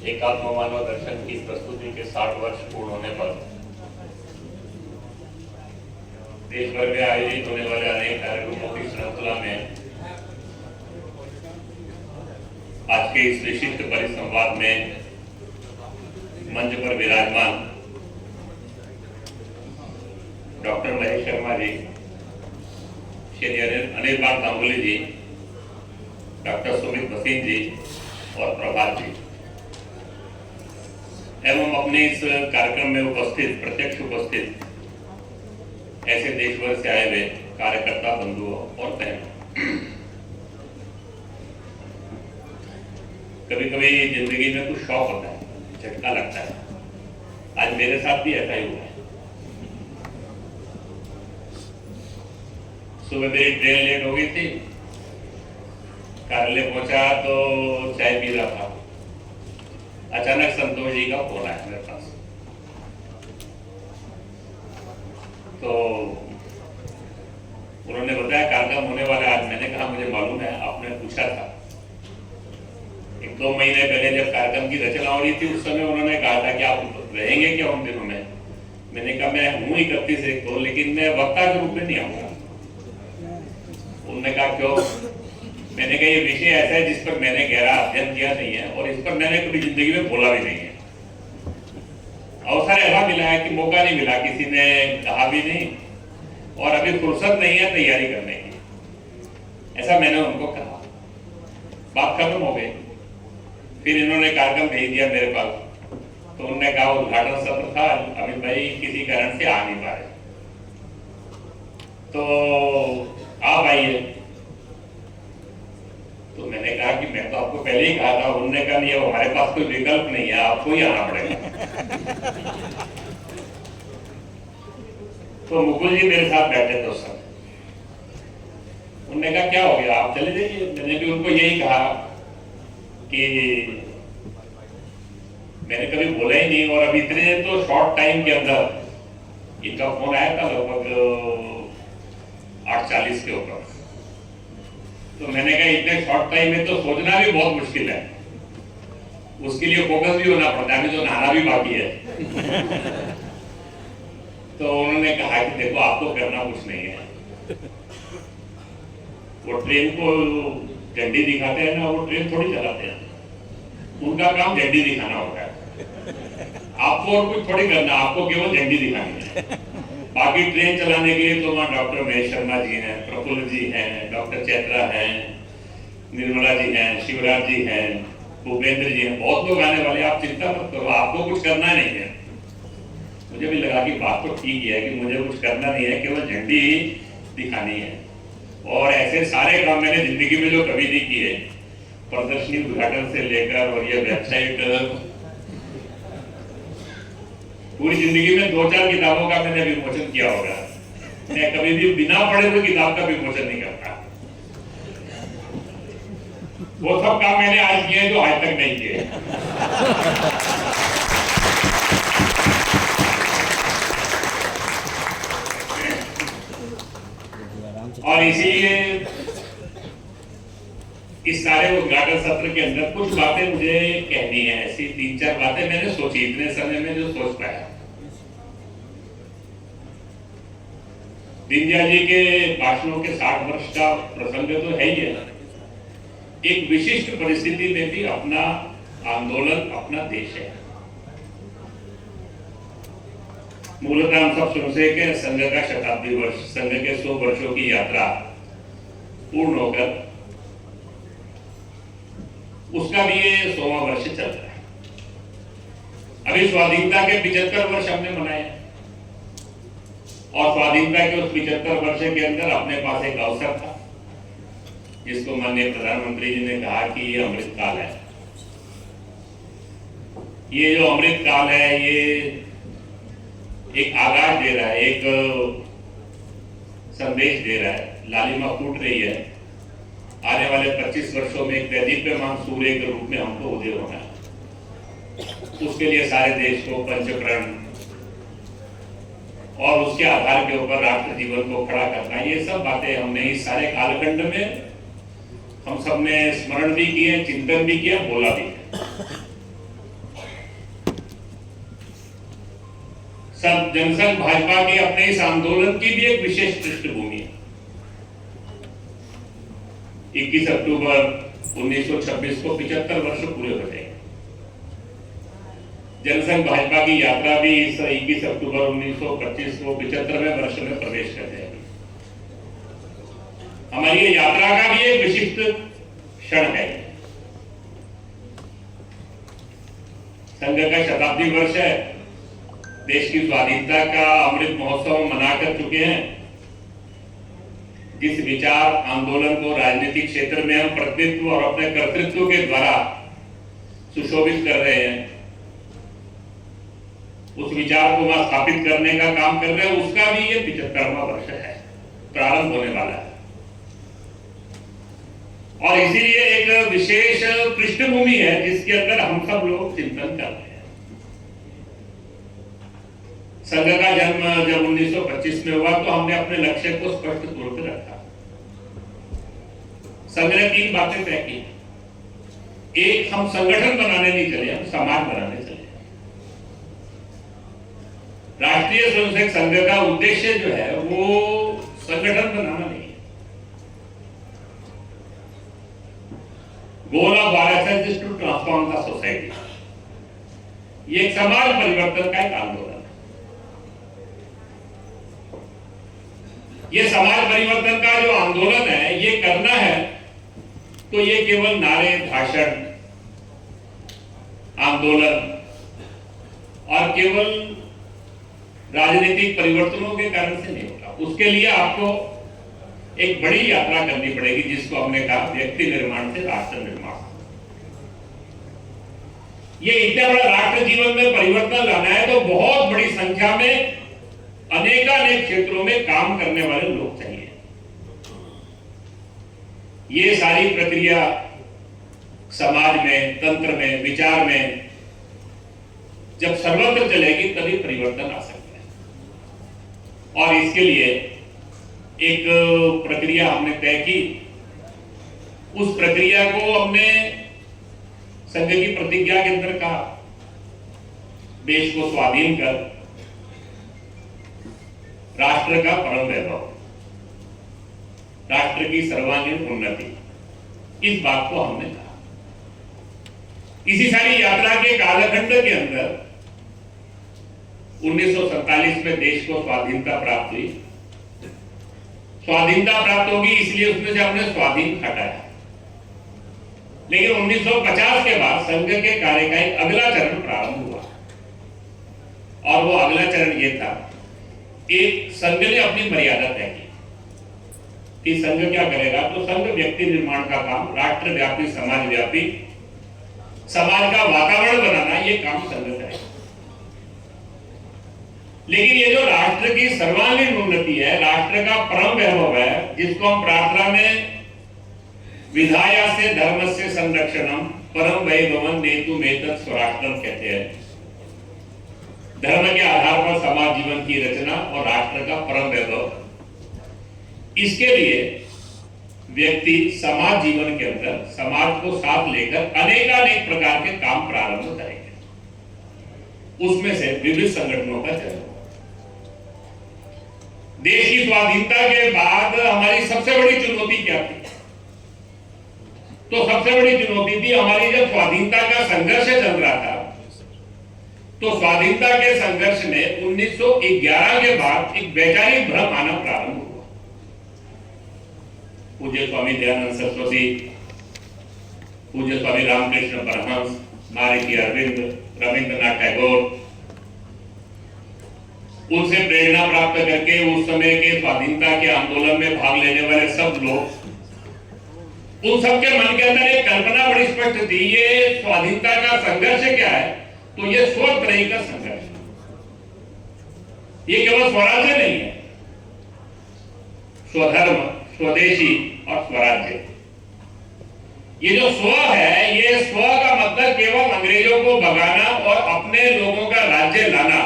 एकात्म मानव दर्शन की प्रस्तुति के 60 वर्ष पूर्ण होने पर देश भर में आयोजित होने वाले अनेक कार्यक्रमों की श्रृंखला में आज के इस विशिष्ट परिसंवाद में मंच पर विराजमान डॉक्टर महेश शर्मा जी, श्री अनिल बाग गांगुली जी, डॉक्टर सुमित भसीन जी और प्रभात जी एवं अपने इस कार्यक्रम में उपस्थित प्रत्यक्ष उपस्थित ऐसे देश भर से आए हुए कार्यकर्ता बंधुओं और बहनों, कभी कभी जिंदगी में कुछ शौक होता है, झटका लगता है। आज मेरे साथ भी ऐसा ही हुआ है। सुबह मेरी ट्रेन लेट हो गई थी, कार्यालय पहुंचा तो चाय पी रहा था। अचानक संतोष जी का फोन आया मेरे पास, तो उन्होंने बताया कार्यक्रम होने वाला आज। मैंने कहा मुझे मालूम है, आपने पूछा था। 1-2 महीने पहले जब कार्यक्रम की रचना हो रही थी उस समय उन्होंने कहा था कि आप रहेंगे क्या उन दिनों में। मैंने कहा मैं हूँ 31 को, लेकिन मैं वक्ता के रूप में नहीं आऊंगा। उन्होंने कहा क्यों? मैंने कहा ये विषय ऐसा है जिस पर मैंने गहरा अध्ययन किया नहीं है और इस पर मैंने कभी जिंदगी में बोला भी नहीं है। अवसर ऐसा मिला है कि मौका नहीं मिला, किसी ने कहा भी नहीं और अभी फुर्सत नहीं है तैयारी करने की, ऐसा मैंने उनको कहा। बात खत्म हो गई। फिर इन्होंने कार्यक्रम भेज दिया मेरे पास, तो उन्होंने कहा उद्घाटन सत्र था, अमित भाई किसी कारण से आ नहीं पा रहे, तो आप आइए। तो मैंने कहा कि मैं तो आपको पहले ही कहा था। उन्होंने कहा नहीं, हमारे पास कोई विकल्प नहीं है, आपको ही आना पड़ेगा। तो मुकुल जी मेरे साथ बैठे थे उस समय। उन्होंने कहा क्या हो गया, आप चले जाइए। मैंने भी उनको यही कहा कि मैंने कभी बोला ही नहीं, और अभी इतने तो शॉर्ट टाइम के अंदर इनका फोन आया था लगभग 8:40 के ऊपर। तो मैंने कहा इतने शॉर्ट टाइम में तो सोचना भी बहुत मुश्किल है, उसके लिए फोकस भी होना पड़ता है, जो नहाना भी बाकी है। तो उन्होंने कहा कि देखो आपको करना कुछ नहीं है, वो ट्रेन को झंडी दिखाते हैं ना, वो ट्रेन थोड़ी चलाते हैं, उनका काम झंडी दिखाना होता है। आपको और कुछ थोड़ी करना, आपको केवल झंडी दिखानी है। बाकी ट्रेन चलाने के लिए तो वहाँ डॉक्टर महेश शर्मा जी हैं, प्रफुल्ल जी हैं, डॉक्टर चैत्रा हैं, निर्मला जी हैं, शिवराज जी हैं, भूपेंद्र जी हैं, बहुत लोग आने वाले। आप चिंता मत करो, आपको कुछ करना नहीं है। मुझे भी लगा कि बात तो ठीक है कि मुझे कुछ करना नहीं है, केवल झंडी ही दिखानी है। और ऐसे सारे काम मैंने जिंदगी में जो कभी नहीं किए, प्रदर्शनी उद्घाटन से लेकर और ये वेबसाइट, पूरी जिंदगी में 2-4 किताबों का मैंने विमोचन किया होगा। मैं कभी भी बिना पढ़े हुए किताब का विमोचन नहीं करता। वो सब काम मैंने आज किए जो आज तक नहीं किए। और इसीलिए इस सारे उद्घाटन सत्र के अंदर कुछ बातें मुझे कहनी है। ऐसी 3-4 बातें मैंने सोची इतने समय में, जो सोच पाया। दीनदयाल जी के भाषणों के 60 वर्ष का प्रसंग तो है ही है। एक विशिष्ट परिस्थिति में भी अपना आंदोलन, अपना देश है। मूलतः हम सब सुनते के संघ का शताब्दी वर्ष, संघ के 100 वर्षों की यात्रा पूर्ण होकर उसका भी ये 100वां वर्ष चल रहा है। अभी स्वाधीनता के 75 वर्ष हमने मनाए, और स्वाधीनता के उस 75 वर्ष के अंदर अपने पास एक अवसर था जिसको माननीय प्रधानमंत्री जी ने कहा कि ये अमृत काल है। ये जो अमृत काल है, ये एक आगाज दे रहा है, एक संदेश दे रहा है। लालिमा फूट रही है। आने वाले 25 वर्षों में एक दैदीप्यमान सूर्य के रूप में हमको उदय होना है। उसके लिए सारे देश को पंचकरण और उसके आधार के ऊपर राष्ट्र जीवन को खड़ा करना, ये सब बातें हमने इस सारे कालखंड में हम सब ने स्मरण भी किए, चिंतन भी किया, बोला भी है। सब जनसंघ भाजपा के अपने इस आंदोलन की भी एक विशेष पृष्ठभूमि है। 21 अक्टूबर 1926 को 75 वर्ष पूरे हो जाएंगे। जनसंघ भाजपा की यात्रा भी इस 21 अक्टूबर 1925 को 75वें वर्ष में प्रवेश कर जाएगी। हमारी ये यात्रा का भी एक विशिष्ट क्षण है। संघ का शताब्दी वर्ष है। देश की स्वाधीनता का अमृत महोत्सव मना कर चुके हैं। जिस विचार आंदोलन को राजनीतिक क्षेत्र में हम प्रतिनिधित्व और अपने कर्तृत्व के द्वारा सुशोभित कर रहे हैं, उस विचार को वहां स्थापित करने का काम कर रहे हैं, उसका भी ये 75वां वर्ष है, प्रारंभ होने वाला है। और इसीलिए एक विशेष पृष्ठभूमि है जिसके अंदर हम सब लोग चिंतन कर रहे हैं। संघ का जन्म जब 1925 में हुआ तो हमने अपने लक्ष्य को स्पष्ट तौर पर रखा। संघ ने 3 बातें तय की। एक, हम संगठन बनाने नहीं चले, हम समाज बनाने चले। राष्ट्रीय स्वयंसेवक संघ का उद्देश्य जो है वो संगठन बनाना नहीं है। Goal of RSS is to transform the society. ये एक समाज परिवर्तन का एक आंदोलन है। ये समाज परिवर्तन का जो आंदोलन है, ये करना है तो ये केवल नारे, भाषण, आंदोलन और केवल राजनीतिक परिवर्तनों के कारण से नहीं होता। उसके लिए आपको एक बड़ी यात्रा करनी पड़ेगी, जिसको हमने कहा व्यक्ति निर्माण से राष्ट्र निर्माण। ये इतना बड़ा राष्ट्र जीवन में परिवर्तन लाना है तो बहुत बड़ी संख्या में अनेकानेक क्षेत्रों में काम करने वाले लोग चाहिए। ये सारी प्रक्रिया समाज में, तंत्र में, विचार में जब सर्वत्र चलेगी तभी परिवर्तन आ सकता है। और इसके लिए एक प्रक्रिया हमने तय की। उस प्रक्रिया को हमने संघ की प्रतिज्ञा के अंदर कहा, देश को स्वाधीन कर राष्ट्र का परम वैभव, राष्ट्र की सर्वांगीण उन्नति, इस बात को हमने कहा। इसी सारी यात्रा के कालखंड के अंदर 1947 में देश को स्वाधीनता प्राप्त हुई। स्वाधीनता प्राप्त होगी इसलिए उसमें से हमने स्वाधीन हटाया। लेकिन 1950 के बाद संघ के कार्य का एक अगला चरण प्रारंभ हुआ और वो अगला चरण ये था, एक संघ ने अपनी मर्यादा तय की कि संघ क्या करेगा। तो संघ व्यक्ति निर्माण का काम, राष्ट्र व्यापी, समाज व्यापी, समाज का वातावरण बनाना, ये काम संघ करेगा। लेकिन ये जो राष्ट्र की सर्वांगीण उन्नति है, राष्ट्र का परम वैभव है, जिसको हम प्रार्थना में विधाया से धर्म से संरक्षणम परम वैभवं नेतुमेतत् स्वराष्ट्रम कहते हैं। धर्म के आधार पर समाज जीवन की रचना और राष्ट्र का परम वैभव, इसके लिए व्यक्ति समाज जीवन के अंदर समाज को साथ लेकर अनेकानेक प्रकार के काम प्रारंभ करेंगे। उसमें से विविध संगठनों का जन्म। देश की स्वाधीनता के बाद हमारी सबसे बड़ी चुनौती क्या थी? तो सबसे बड़ी चुनौती थी हमारी, जब स्वाधीनता का संघर्ष चल रहा था तो स्वाधीनता के संघर्ष में 1911 के बाद एक वैचारिक भ्रम आना प्रारंभ हुआ। पूज्य स्वामी दयानंद सरस्वती, पूज्य स्वामी रामकृष्ण परमहंस, महर्षि अरविंद, रविंद्रनाथ टैगोर, उनसे प्रेरणा प्राप्त करके उस समय के स्वाधीनता के आंदोलन में भाग लेने वाले सब लोग, उन सबके मन के अंदर एक कल्पना बड़ी स्पष्ट थी, ये स्वाधीनता का संघर्ष क्या है? तो ये स्वत्रयी का संघर्ष। ये केवल स्वराज्य नहीं है, स्वधर्म, स्वदेशी और स्वराज्य। ये जो स्व है, ये स्व का मतलब केवल अंग्रेजों को भगाना और अपने लोगों का राज्य लाना,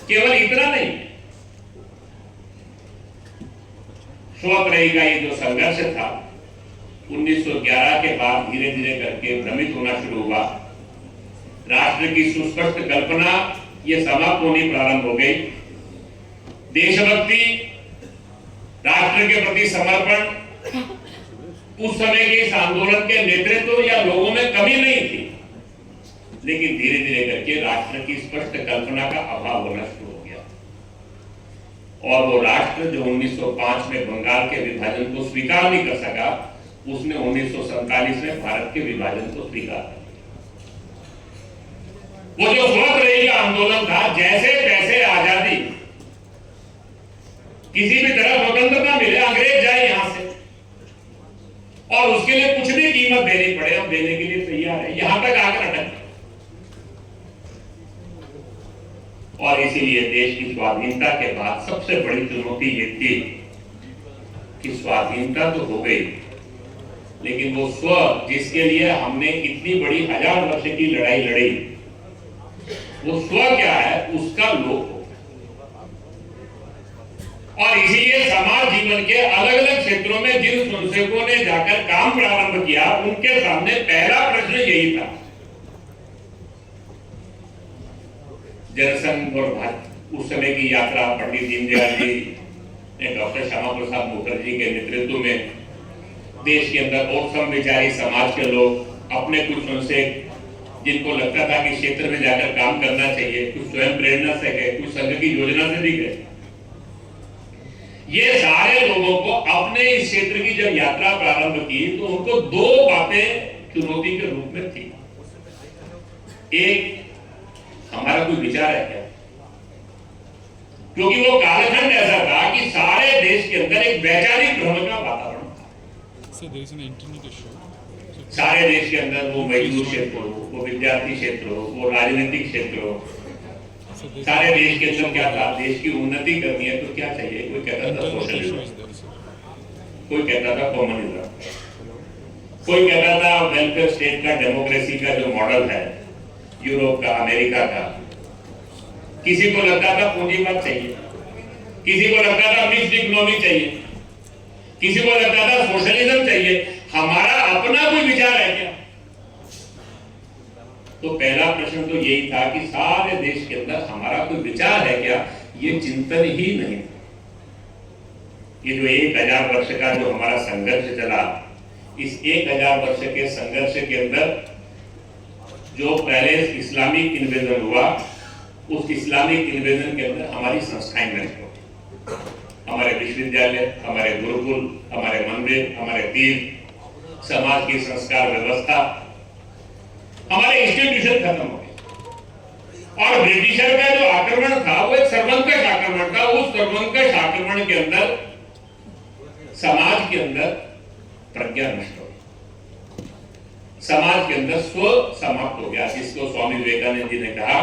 केवल इतना नहीं है। स्वत्रयी का ये जो संघर्ष था 1911 के बाद धीरे धीरे करके भ्रमित होना शुरू हुआ। राष्ट्र की सुस्पष्ट कल्पना ये समाप्त होनी प्रारंभ हो गई। देशभक्ति, राष्ट्र के प्रति समर्पण, उस समय के इस आंदोलन के नेतृत्व या लोगों में कमी नहीं थी, लेकिन धीरे धीरे करके राष्ट्र की स्पष्ट कल्पना का अभाव होना शुरू हो गया। और वो राष्ट्र जो 1905 में बंगाल के विभाजन को स्वीकार नहीं कर सका, उसने 1947 में भारत के विभाजन को स्वीकार कर लिया। वो जो स्वतंत्रता का आंदोलन था, जैसे तैसे आजादी, किसी भी तरह स्वतंत्रता मिले, अंग्रेज जाए यहां से और उसके लिए कुछ भी कीमत देनी पड़े, हम देने के लिए तैयार है, यहां तक आकर अटक। और इसीलिए देश की स्वाधीनता के बाद सबसे बड़ी चुनौती ये थी कि स्वाधीनता तो हो गई, लेकिन वो स्व जिसके लिए हमने इतनी बड़ी 1000 वर्ष की लड़ाई लड़ी, वो स्व क्या है, उसका लोप हो। और इसीलिए समाज जीवन के अलग अलग क्षेत्रों में जिन संस्थकों ने जाकर काम प्रारंभ किया, उनके सामने पहला प्रश्न यही था। जनसंघ और उस समय की यात्रा पंडित दीनदयाल जी ने डॉक्टर श्यामा प्रसाद मुखर्जी के नेतृत्व में देश के अंदर और समविचारी समाज के लोग, अपने कुछ संस्थक जिनको लगता था कि क्षेत्र में जाकर काम करना चाहिए, कुछ स्वयं प्रेरणा से गए, कुछ संघ की योजना से भी गए। ये सारे लोगों को अपने इस क्षेत्र की जब यात्रा प्रारंभ की, तो उनको दो बातें चुनौती के रूप में थी। एक, हमारा कोई विचार है क्या? क्योंकि वो कालखंड ऐसा था कि सारे देश के अंदर एक वैचारिक भ्रम का वातावरण था। सारे देश के अंदर वो मजदूर क्षेत्र हो, वो विद्यार्थी क्षेत्र हो, वो राजनीतिक क्षेत्र हो, सारे देश के अंदर क्या था, देश की उन्नति करनी है तो क्या चाहिए? कोई कहता था सोशलिज्म, कोई कहता था कम्युनिज्म, कोई कहता था वेलफेयर स्टेट का, डेमोक्रेसी का जो मॉडल है यूरोप का, अमेरिका का। किसी को लगता था पूंजीवाद चाहिए, किसी को लगता था मिक्स्ड इकोनॉमी चाहिए, किसी को लगता था सोशलिज्म चाहिए। हमारा अपना कोई विचार है क्या? तो पहला प्रश्न तो यही था कि सारे देश के अंदर हमारा कोई विचार है क्या? ये चिंतन ही नहीं। ये जो 1000 वर्ष का जो हमारा संघर्ष चला, इस 1000 वर्ष के संघर्ष के अंदर जो पहले इस्लामिक इन्वेजन हुआ, उस इस्लामिक इन्वेजन के अंदर हमारी संस्थाएं नष्ट हो, हमारे विश्वविद्यालय, हमारे गुरुकुल, हमारे मंदिर, हमारे तीर्थ, समाज की संस्कार व्यवस्था, हमारे इंस्टीट्यूशन खत्म हो गए। और ब्रिटिशर का जो आक्रमण था वो एक सर्वंकष आक्रमण था। उस सर्वंकष आक्रमण के अंदर समाज के अंदर प्रज्ञा नष्ट हो गई, समाज के अंदर स्व समाप्त हो गया। जिसको स्वामी विवेकानंद जी ने कहा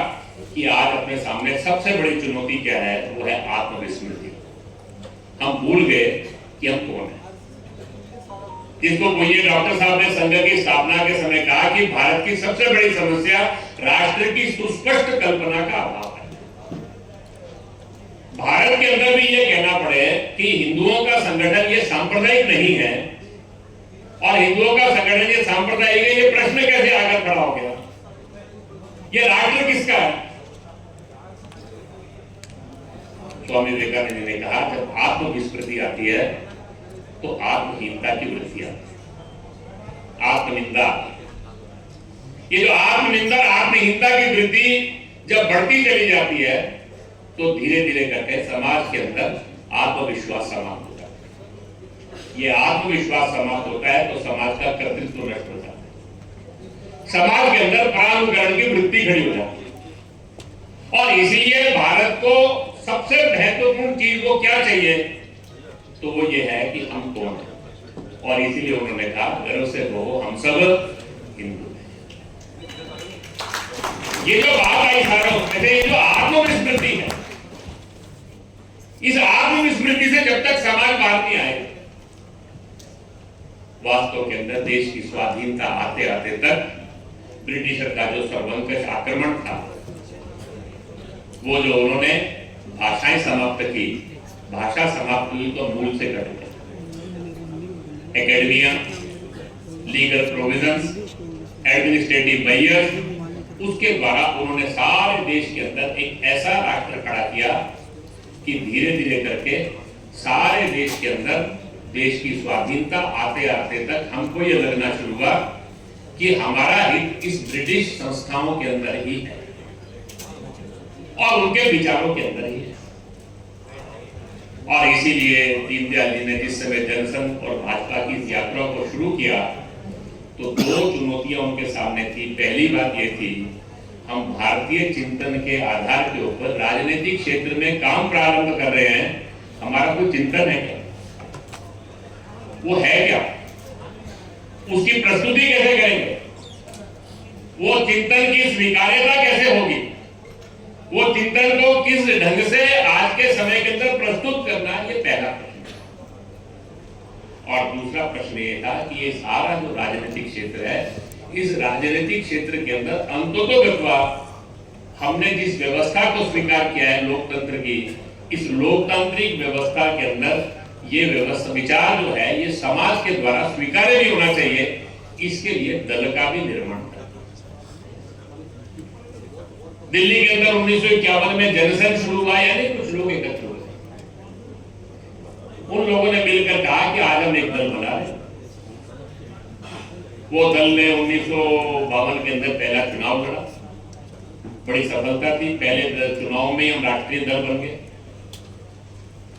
कि आज अपने सामने सबसे बड़ी चुनौती क्या है, वो है आत्मविस्मृति। हम भूल गए कि हम कौन है। जिसको ये डॉक्टर साहब ने संघ की स्थापना के समय कहा कि भारत की सबसे बड़ी समस्या राष्ट्र की सुस्पष्ट कल्पना का अभाव है। भारत के अंदर भी ये कहना पड़े कि हिंदुओं का संगठन ये सांप्रदायिक नहीं है, और हिंदुओं का संगठन ये सांप्रदायिक है, ये प्रश्न कैसे आकर खड़ा हो गया? ये राष्ट्र किसका है? स्वामी विवेकानंद जी ने कहा, जब आत्मविस्मृति आती है तो आत्महीनता की वृत्ति आती है, आत्मनिंदा। ये जो आत्मनिंदा, आत्महीनता की वृत्ति जब बढ़ती चली जाती है, तो धीरे धीरे करके समाज के अंदर आत्मविश्वास समाप्त होता है। ये आत्मविश्वास समाप्त होता है तो समाज का कर्तृत्व नष्ट हो जाता है, समाज के अंदर परानुकरण की वृत्ति खड़ी हो जाती है। और इसीलिए भारत को सबसे महत्वपूर्ण चीज वो क्या चाहिए, तो वो ये है कि हम कौन हैं। और इसीलिए उन्होंने कहा, गर्व से कहो हम सब हिंदू हैं। ये जो बात आई सारा उसमें से, ये जो आत्मविस्मृति है, इस आत्मविस्मृति से जब तक समाज बाहर नहीं आए, वास्तव के अंदर देश की स्वाधीनता आते आते तक ब्रिटिशर का जो सर्वंकष आक्रमण था, वो जो उन्होंने भाषाएं समाप्त की, भाषा समाप्त हुई तो मूल से कट गए। Academia, legal provisions, administrative barriers, उसके द्वारा उन्होंने सारे देश के अंदर एक ऐसा राष्ट्र खड़ा किया कि धीरे धीरे करके सारे देश के अंदर देश की स्वाधीनता आते आते तक हमको ये लगना शुरू हुआ कि हमारा हित इस ब्रिटिश संस्थाओं के अंदर ही है और उनके विचारों के अंदर ही है। और इसीलिए दीनदयाल जी ने जिस समय जनसंघ और भाजपा की यात्रा को शुरू किया तो दो चुनौतियां उनके सामने थी। पहली बात यह थी, हम भारतीय चिंतन के आधार के ऊपर राजनीतिक क्षेत्र में काम प्रारंभ कर रहे हैं, हमारा कोई चिंतन है क्या? वो है क्या? उसकी प्रस्तुति कैसे करेंगे? वो चिंतन की स्वीकार्यता कैसे होगी? वो चिंतन को किस ढंग से आज के समय के अंदर प्रस्तुत करना, ये पहला प्रश्न। और दूसरा प्रश्न ये था कि ये सारा जो राजनीतिक क्षेत्र है, इस राजनीतिक क्षेत्र के अंदर अंततोगत्वा हमने जिस व्यवस्था को स्वीकार किया है लोकतंत्र की, इस लोकतांत्रिक व्यवस्था के अंदर ये व्यवस्था विचार जो है ये समाज के द्वारा स्वीकार्य भी होना चाहिए। इसके लिए दल का भी निर्माण था। दिल्ली के अंदर 1951 में जनसंघ शुरू हुआ, यानी कुछ लोग एकत्र हुए, उन लोगों ने मिलकर कहा कि आज हम एक दल बना रहे। वो दल ने 1952 के अंदर पहला चुनाव लड़ा, बड़ी सफलता थी। पहले चुनाव में हम राष्ट्रीय दल बन गए,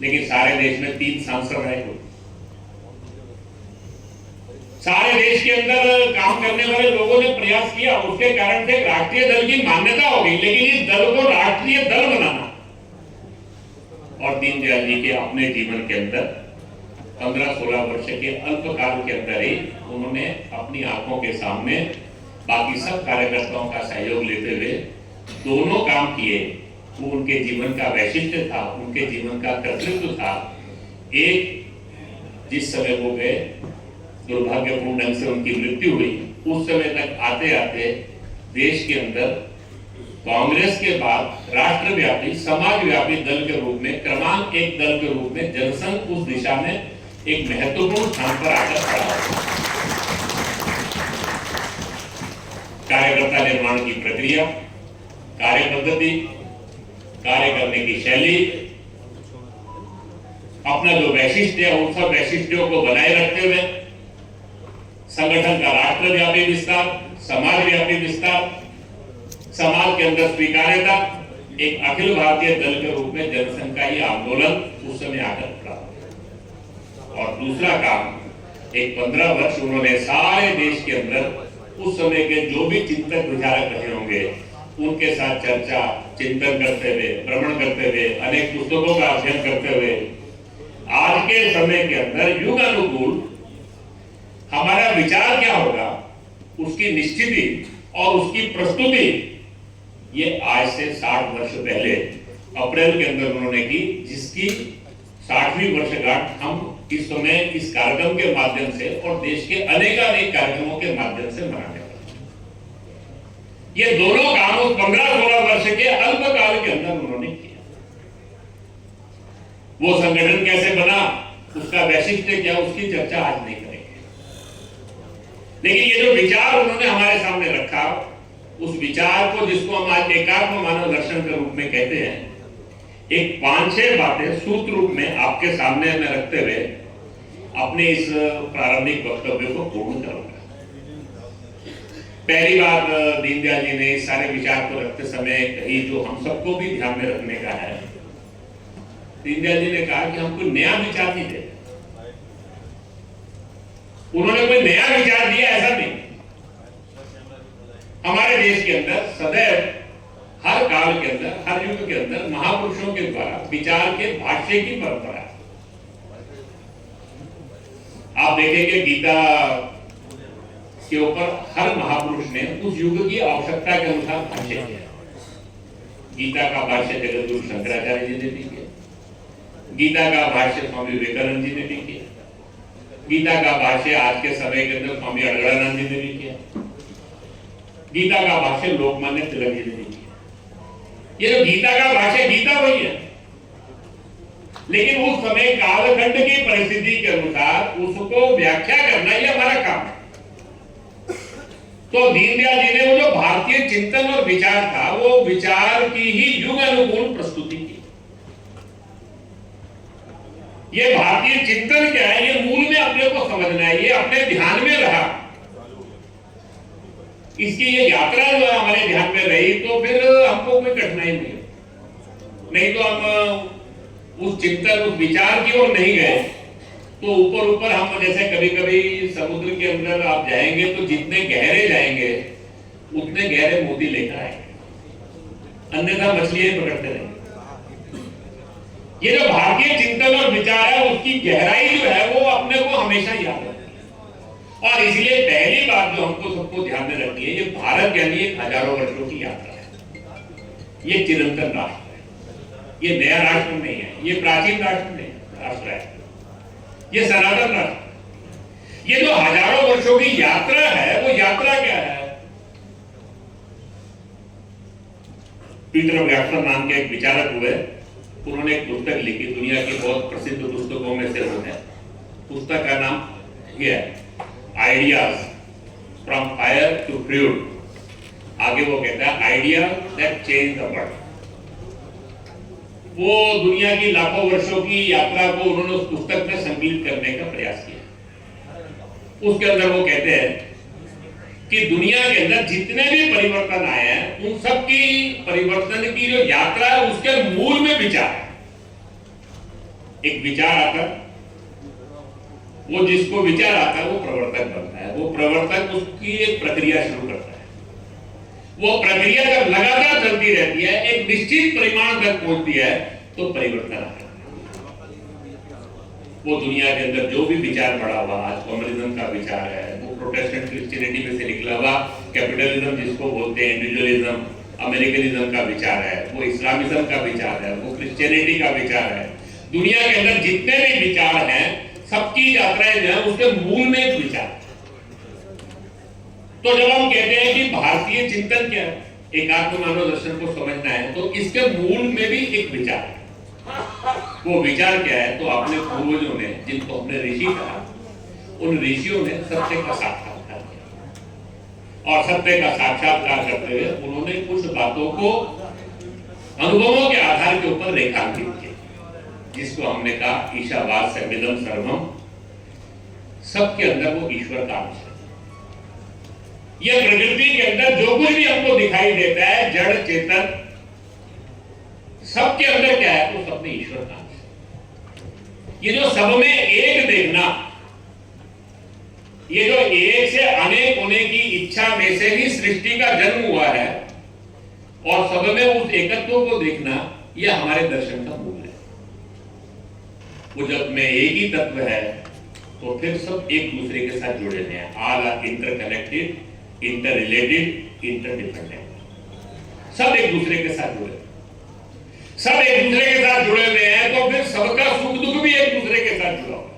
लेकिन सारे देश में 3 सांसद रहे। सारे देश के अंदर काम करने वाले लोगों ने प्रयास किया, उसके कारण से राष्ट्रीय दल की मान्यता हो गई। लेकिन इस दल को राष्ट्रीय दल बनाना, और दीनदयाल जी के अपने जीवन के अंदर 15-16 वर्ष के अल्पकाल के अंदर ही उन्होंने अपनी आंखों के सामने बाकी सब कार्यकर्ताओं का सहयोग लेते हुए दोनों काम किए। वो उनके जीवन का वैशिष्ट्य था, उनके जीवन का कर्तृत्व था। एक जिस समय वो गए, दुर्भाग्यपूर्ण ढंग से उनकी मृत्यु हुई, उस समय तक आते आते देश के अंदर कांग्रेस के बाद राष्ट्रव्यापी समाजव्यापी दल के रूप में क्रमांक 1 दल के रूप में जनसंघ उस दिशा में एक महत्वपूर्ण स्थान पर आकर खड़ा हो। कार्यकर्ता निर्माण की प्रक्रिया, कार्य पद्धति, कार्य करने की शैली, अपना जो वैशिष्ट्य है उन सब वैशिष्ट्यों को बनाए रखते हुए संगठन का राष्ट्रव्यापी विस्तार, समाजव्यापी विस्तार, समाज के अंदर स्वीकार्यता, एक अखिल भारतीय दल के रूप में जनसंघ का ये आंदोलन उस समय आकर खड़ा। और दूसरा काम, एक 15 वर्ष उन्होंने सारे देश के अंदर उस समय के जो भी चिंतक विचारक रहे होंगे उनके साथ चर्चा, चिंतन करते हुए, भ्रमण करते हुए, अनेक पुस्तकों का अध्ययन करते हुए आज के समय के अंदर युग अनुकूल हमारा विचार क्या होगा, उसकी निश्चिति और उसकी प्रस्तुति, ये आज से 60 वर्ष पहले अप्रैल के अंदर उन्होंने की, जिसकी 60वीं वर्षगांठ हम इस समय इस कार्यक्रम के माध्यम से और देश के अनेकानेक कार्यक्रमों के माध्यम से मनाने वाले। ये दोनों काम उस 15-16 वर्ष के अल्पकाल के अंदर उन्होंने किया। वो संगठन कैसे बना, उसका वैशिष्ट्य क्या, उसकी चर्चा आज नहीं करेंगे। लेकिन ये जो विचार उन्होंने हमारे सामने रखा, उस विचार को, जिसको हम आज एकात्म मानव दर्शन के रूप में कहते हैं, एक 5-6 बातें सूत्र रूप में आपके सामने में रखते हुए अपने इस प्रारंभिक वक्तव्य को पूर्ण करूंगा। पहली बात दीनदयाल जी ने इस सारे विचार को रखते समय कही, जो हम सबको भी ध्यान में रखने का है। दीनदयाल जी ने कहा कि हम कोई नया विचार नहीं देते। उन्होंने कोई नया विचार दिया ऐसा नहीं। हमारे देश के अंदर सदैव हर काल के अंदर, हर युग के अंदर महापुरुषों के द्वारा विचार के भाष्य की परंपरा है। आप देखेंगे गीता के ऊपर हर महापुरुष ने उस युग की आवश्यकता के अनुसार भाष्य किया। गीता का भाष्य जगतगुरु शंकराचार्य जी ने भी किया, गीता का भाष्य स्वामी विवेकानंद जी ने भी किया, गीता का भाष्य आज के समय के अंदर स्वामी अड़गड़ानंद जी ने भी किया, गीता का भाष्य लोकमान्य तिलक जी ने भी किया। ये जो गीता का भाष्य, गीता वही है, लेकिन उस समय कालखंड की परिस्थिति के अनुसार उसको व्याख्या करना ये हमारा काम है। तो दीनदयाल जी ने वो जो भारतीय चिंतन और विचार था, वो विचार की ही युग अनुकूल प्रस्तुति की। ये भारतीय चिंतन क्या है, ये मूल में अपने को समझना है, ये अपने ध्यान में रहा, इसकी ये यात्रा जो है हमारे ध्यान में रही, तो फिर हमको कोई कठिनाई नहीं तो हम उस चिंतन, उस विचार की ओर नहीं गए, तो ऊपर ऊपर हम जैसे कभी कभी समुद्र के अंदर आप जाएंगे तो जितने गहरे जाएंगे उतने गहरे मोती लेकर आएंगे, अन्यथा मछलियां पकड़ते रहेंगे। ये जो भारतीय चिंतन और विचार है, उसकी गहराई जो है वो अपने को हमेशा याद रखती है। और इसलिए पहली बात जो हमको सबको ध्यान में रखनी है, ये भारत यानी एक हजारों वर्षों की यात्रा है, ये चिरंतन राष्ट्र है, ये नया राष्ट्र नहीं है, ये प्राचीन राष्ट्र नहीं राष्ट्र है, ये सनातन राष्ट्र। ये जो हजारों वर्षों की यात्रा है, वो यात्रा क्या है? पीटर वैक्टर नाम के एक विचारक हुए, उन्होंने एक पुस्तक लिखी, दुनिया की बहुत प्रसिद्ध पुस्तकों में से वो है। पुस्तक का नाम ये है, ideas from fire to fluid. आगे वो कहता है, idea that change the world. वो दुनिया की लाखों वर्षों की यात्रा को उन्होंने उस पुस्तक में संकलित करने का प्रयास किया। उसके अंदर वो कहते हैं कि दुनिया के अंदर जितने भी परिवर्तन आए हैं, उन सब की परिवर्तन की जो यात्रा है, उसके मूल में विचार है। एक विचार आता है, वो जिसको विचार आता है वो प्रवर्तक बनता है, वो प्रवर्तक उसकी एक प्रक्रिया शुरू करता है। वो प्रक्रिया जब लगातार चलती रहती है, एक निश्चित परिमाण तक पहुंचती है, तो परिवर्तन आता है। वो दुनिया के अंदर जो भी विचार बढ़ा हुआ, आज कम्युनिज्म का विचार है, वो प्रोटेस्टेंट क्रिश्चियनिटी में से निकला हुआ कैपिटलिज्म जिसको बोलते हैं, इंडिविजुअलिज्म, अमेरिकनिज्म का विचार है, वो इस्लामिज्म का विचार है, वो क्रिश्चियनिटी का विचार है। दुनिया के अंदर जितने भी विचार हैं, सबकी यात्राएं जो है उसके मूल में एक विचार। तो जब हम कहते हैं कि भारतीय चिंतन क्या है, एकात्म मानव दर्शन को समझना है, तो इसके मूल में भी एक विचार है। वो विचार क्या है? तो अपने पूर्वजों ने, जिनको हमने ऋषि कहा, उन ऋषियों ने सत्य का साक्षात्कार किया, और सत्य का साक्षात्कार करते हुए उन्होंने कुछ बातों को अनुभवों के आधार के ऊपर रेखांकित किया, जिसको हमने कहा ईशावास सर्वमिदं सर्वम। सबके अंदर वो ईश्वर का अंश है। यह प्रकृति के अंदर जो कुछ भी हमको दिखाई देता है, जड़ चेतन, सबके अंदर क्या है? तो सब में ईश्वर का अंश है। ये जो सब में एक देखना, ये जो एक से अनेक होने की इच्छा में से ही सृष्टि का जन्म हुआ है, और सब में उस एकत्व को देखना, यह हमारे दर्शन का मूल है। वो जब में एक ही तत्व है, तो फिर सब एक दूसरे के साथ जुड़े हुए हैं। All are interconnected, interrelated, interdependent. सब एक दूसरे के साथ जुड़े, सब एक दूसरे के साथ जुड़े हुए हैं, तो फिर सबका सुख दुख भी एक दूसरे के साथ जुड़ा हुआ है।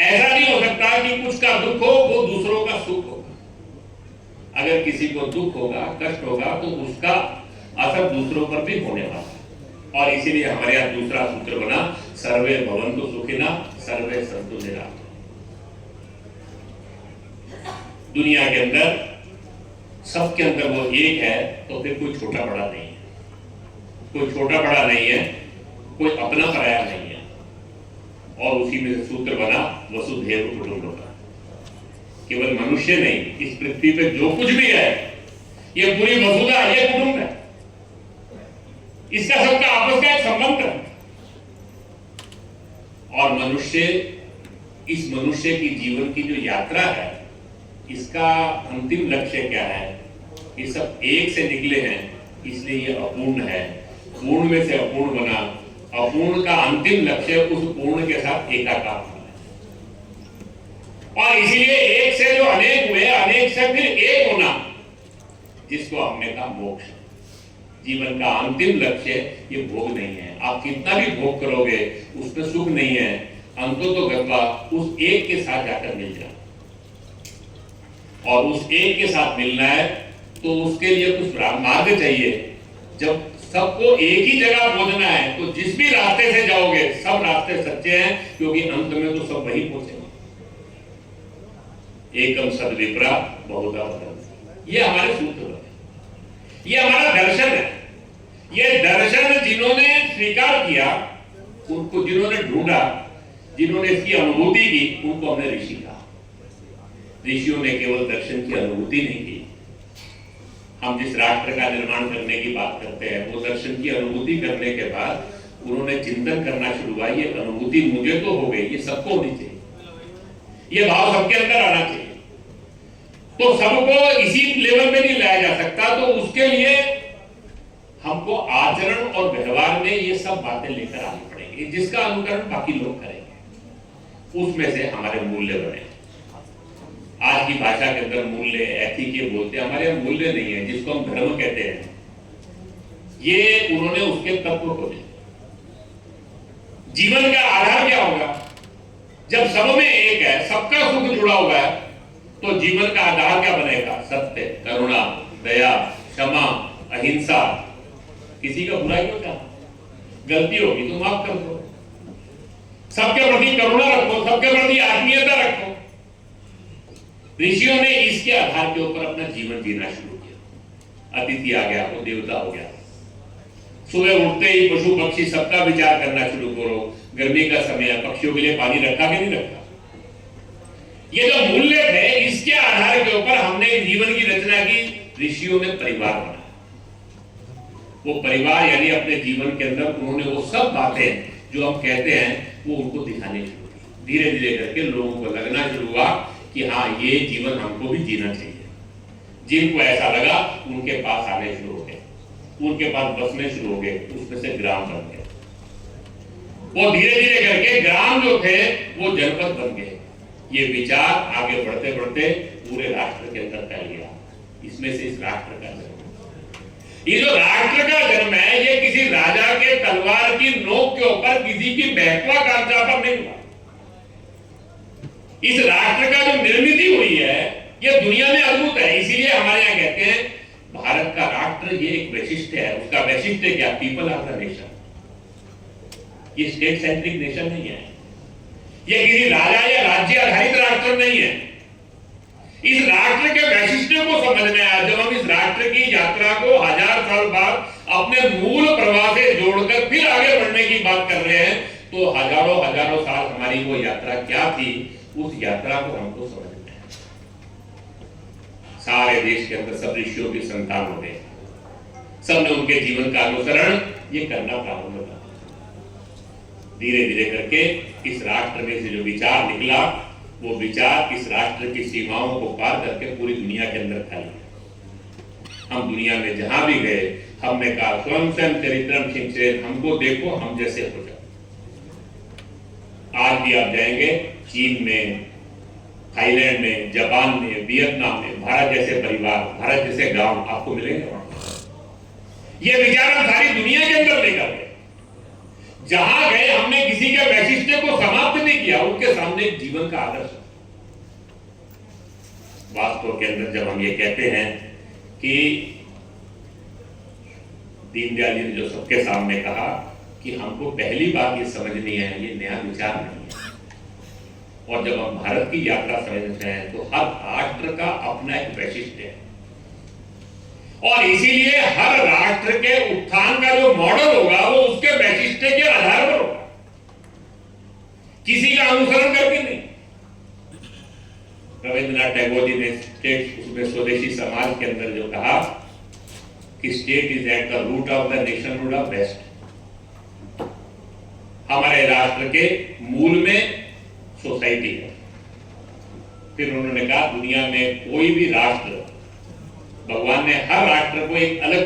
ऐसा नहीं हो सकता कि कुछ का दुख हो, वो दूसरों का सुख होगा। अगर किसी को दुख होगा, कष्ट होगा, तो उसका असर दूसरों पर भी होने वाला है। और इसीलिए हमारे यहाँ दूसरा सूत्र बना, सर्वे भवन्तु सुखिनः, सर्वे सन्तु निरामयाः। दुनिया के अंदर सबके अंदर वो एक है, तो फिर कोई छोटा बड़ा नहीं है, कोई छोटा बड़ा नहीं है, कोई अपना पराया नहीं है। और उसी में से सूत्र बना वसुधैव कुटुंबकम्। केवल मनुष्य नहीं, इस पृथ्वी पे जो कुछ भी है, ये पूरी वसुधा, ये कुटुंब है। इसका सबका आपस का एक संबंध है। और मनुष्य, इस मनुष्य की जीवन की जो यात्रा है, इसका अंतिम लक्ष्य क्या है? ये सब एक से निकले हैं, इसलिए ये अपूर्ण है। पूर्ण में से अपूर्ण बना, अपूर्ण का अंतिम लक्ष्य उस पूर्ण के साथ एकाकार होना है। और इसीलिए एक से जो अनेक हुए, अनेक से फिर एक होना, जिसको हमने कहा मोक्ष। जीवन का अंतिम लक्ष्य ये भोग नहीं है। आप कितना भी भोग करोगे, उसमें सुख नहीं है। अंततोगत्वा उस एक के साथ जाकर मिल जाए, और उस एक के साथ मिलना है, तो उसके लिए कुछ मार्ग चाहिए। जब सबको एक ही जगह पहुंचना है, तो जिस भी रास्ते से जाओगे, सब रास्ते सच्चे हैं, क्योंकि अंत में तो सब वही पहुंचेंगे। एकम सद्विप्रा बहुधा वदन्ति। ये हमारे सूत्र है, ये हमारा दर्शन है। ये दर्शन जिन्होंने स्वीकार किया, उनको जिन्होंने ढूंढा, जिन्होंने इसकी अनुभूति की, उनको हमने ऋषि कहा। ऋषियों ने केवल दर्शन की अनुभूति नहीं की। हम जिस राष्ट्र का निर्माण करने की बात करते हैं, वो दर्शन की अनुभूति करने के बाद उन्होंने चिंतन करना शुरू हुआ, ये अनुभूति मुझे तो हो गई, ये सबको होनी चाहिए, ये भाव सबके अंदर आना चाहिए। तो सबको इसी लेवल पे नहीं लाया जा सकता, तो उसके लिए हमको आचरण और व्यवहार में ये सब बातें लेकर आनी पड़ेगी, जिसका अनुकरण बाकी लोग करेंगे, उसमें से हमारे मूल्य बने। आज की भाषा के अंदर मूल्य, एथिक ये बोलते हैं, हमारे यहाँ मूल्य नहीं है, जिसको हम धर्म कहते हैं। ये उन्होंने उसके तत्व खोजे। जीवन का आधार क्या होगा? जब सब में एक है, सबका सुख जुड़ा हुआ है, तो जीवन का आधार क्या बनेगा? सत्य, करुणा, दया, क्षमा, अहिंसा। किसी का बुराई क्यों चाहना? गलती होगी तो माफ कर दो, सबके प्रति करुणा रखो, सबके प्रति आत्मीयता रखो। ऋषियों ने इसके आधार के ऊपर अपना जीवन जीना शुरू किया। अतिथि आ गया तो देवता हो गया। सुबह उठते ही पशु पक्षी सबका विचार करना शुरू करो। गर्मी का समय है, पक्षियों के लिए पानी रखा कि नहीं रखा? ये जो मूल्य थे, इसके आधार के ऊपर हमने जीवन की रचना की। ऋषियों ने परिवार बनाया। वो परिवार यानी अपने जीवन के अंदर उन्होंने वो सब बातें जो हम कहते हैं, वो उनको दिखाने शुरू की। धीरे धीरे करके लोगों को लगना शुरू हुआ कि हाँ, ये जीवन हमको भी जीना चाहिए। जिनको ऐसा लगा, उनके पास आने शुरू हो गए, उनके पास बसने शुरू हो गए, उसमें से ग्राम बन गए। वो धीरे धीरे करके ग्राम जो थे वो जनपद बन गए। ये विचार आगे बढ़ते बढ़ते पूरे राष्ट्र के अंदर फैल गया। इसमें से इस राष्ट्र का जन्म, ये जो राष्ट्र का जन्म है, ये किसी राजा के तलवार की नोक के ऊपर, किसी की महत्वाकांक्षा पर नहीं हुआ। इस राष्ट्र का जो निर्मित हुई है, ये दुनिया में अद्भुत है। इसीलिए हमारे यहाँ कहते हैं भारत का राष्ट्र ये एक वैशिष्ट्य है। उसका वैशिष्ट्य क्या? People are the nation. ये स्टेट सेंट्रिक नेशन नहीं है, ये किसी राजा या राज्य आधारित राष्ट्र नहीं है। इस राष्ट्र के वैशिष्ट्य को समझना है। जब हम इस राष्ट्र की यात्रा को 1000 साल बाद अपने मूल प्रवाह से जोड़कर फिर आगे बढ़ने की बात कर रहे हैं, तो हजारों हजारों साल हमारी वो यात्रा क्या थी, उस यात्रा को हमको समझना है। सारे देश के अंदर सब ऋषियों की संतान होते हैं, सबने उनके जीवन का अनुसरण ये करना प्रारंभ किया। धीरे धीरे करके इस राष्ट्र में से जो विचार निकला, वो विचार इस राष्ट्र की सीमाओं को पार करके पूरी दुनिया के अंदर फैल गया। हम दुनिया में जहां भी गए, हमने कहा स्वयं चरित्रम सिंचेत, हमको देखो, हम जैसे हो जाओ। आज भी आप जाएंगे चीन में, थाईलैंड में, जापान में, वियतनाम में, भारत जैसे परिवार, भारत जैसे गांव आपको मिलेंगे। ये विचार हम सारी दुनिया के अंदर लेकर गए। जहां गए हमने किसी के वैशिष्ट्य को समाप्त नहीं किया, उनके सामने एक जीवन का आदर्श। वास्तव के अंदर जब हम ये कहते हैं कि दीनदयाल जी ने जो सबके सामने कहा कि हमको पहली बात ये समझनी है, ये नया विचार नहीं है। और जब हम भारत की यात्रा समझते हैं, तो हर राष्ट्र का अपना एक वैशिष्ट्य है, और इसीलिए हर राष्ट्र के उत्थान का जो मॉडल होगा, वो उसके वैशिष्ट्य के आधार पर होगा, किसी का अनुसरण करके नहीं। रविंद्रनाथ टैगोर जी ने उसमें स्वदेशी समाज के अंदर जो कहा कि state is at the root of the nation, root of best. हमारे राष्ट्र के मूल में सोसाइटी है। फिर उन्होंने कहा दुनिया में कोई भी राष्ट्र, भगवान ने हर राष्ट्र को एक अलग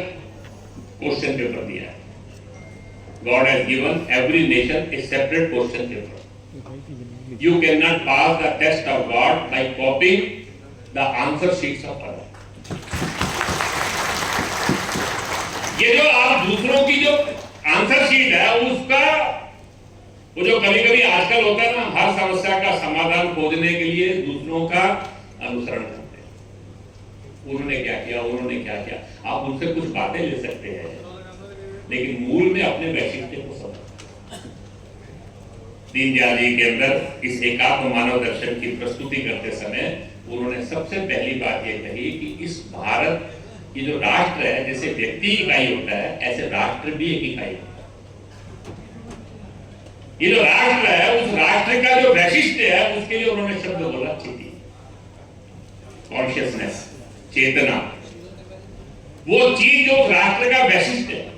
क्वेश्चन पेपर दिया है। God has given every nation a separate question paper. You cannot pass the test of God by copying the answer sheets of others. ये जो आप दूसरों की जो आंसर शीट है, उसका वो जो कभी कभी आजकल होता है ना, हर समस्या का समाधान खोजने के लिए दूसरों का अनुसरण करते हैं। उन्होंने क्या किया, उन्होंने क्या किया, आप उनसे कुछ बातें ले सकते हैं, लेकिन मूल में अपने वैशिष्ट्य को समझ। दीनदयाल जी के अंदर इस एकात्म मानव दर्शन की प्रस्तुति करते समय उन्होंने सबसे पहली बात यह कही कि इस भारत की जो राष्ट्र है, जैसे व्यक्ति इकाई होता है ऐसे राष्ट्र भी एक इकाई होता है। ये जो राष्ट्र है उस राष्ट्र का जो वैशिष्ट्य है उसके लिए उन्होंने शब्द बोला चिति, कॉन्शियसनेस, चेतना, वो चीज जो राष्ट्र का वैशिष्ट्य है।